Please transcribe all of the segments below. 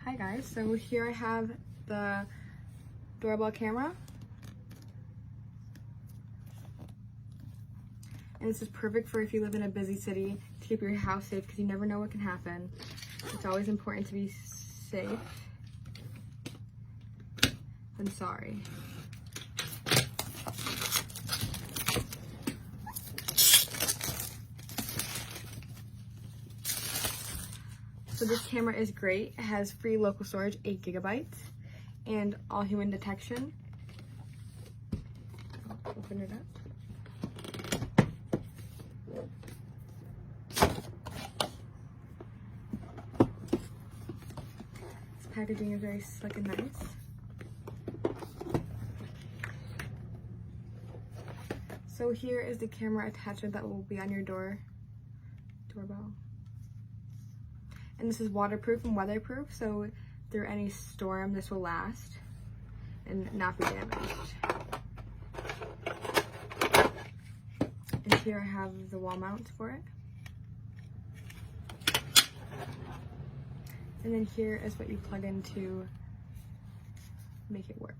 Hi guys, so here I have the doorbell camera. And this is perfect for if you live in a busy city to keep your house safe because you never know what can happen. It's always important to be safe than sorry. So this camera is great. It has free local storage, 8 gigabytes, and all human detection. I'll open it up. This packaging is very slick and nice. So here is the camera attachment that will be on your doorbell. And this is waterproof and weatherproof, so through any storm this will last and not be damaged. And here I have the wall mounts for it. And then here is what you plug in to make it work.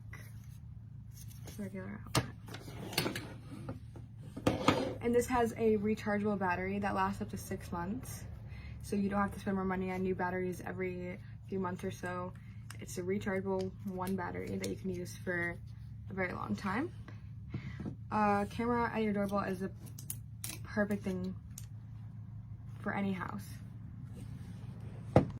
Regular outlet. And this has a rechargeable battery that lasts up to 6 months. So you don't have to spend more money on new batteries every few months or so. It's a rechargeable one battery that you can use for a very long time. Camera at your doorbell is a perfect thing for any house.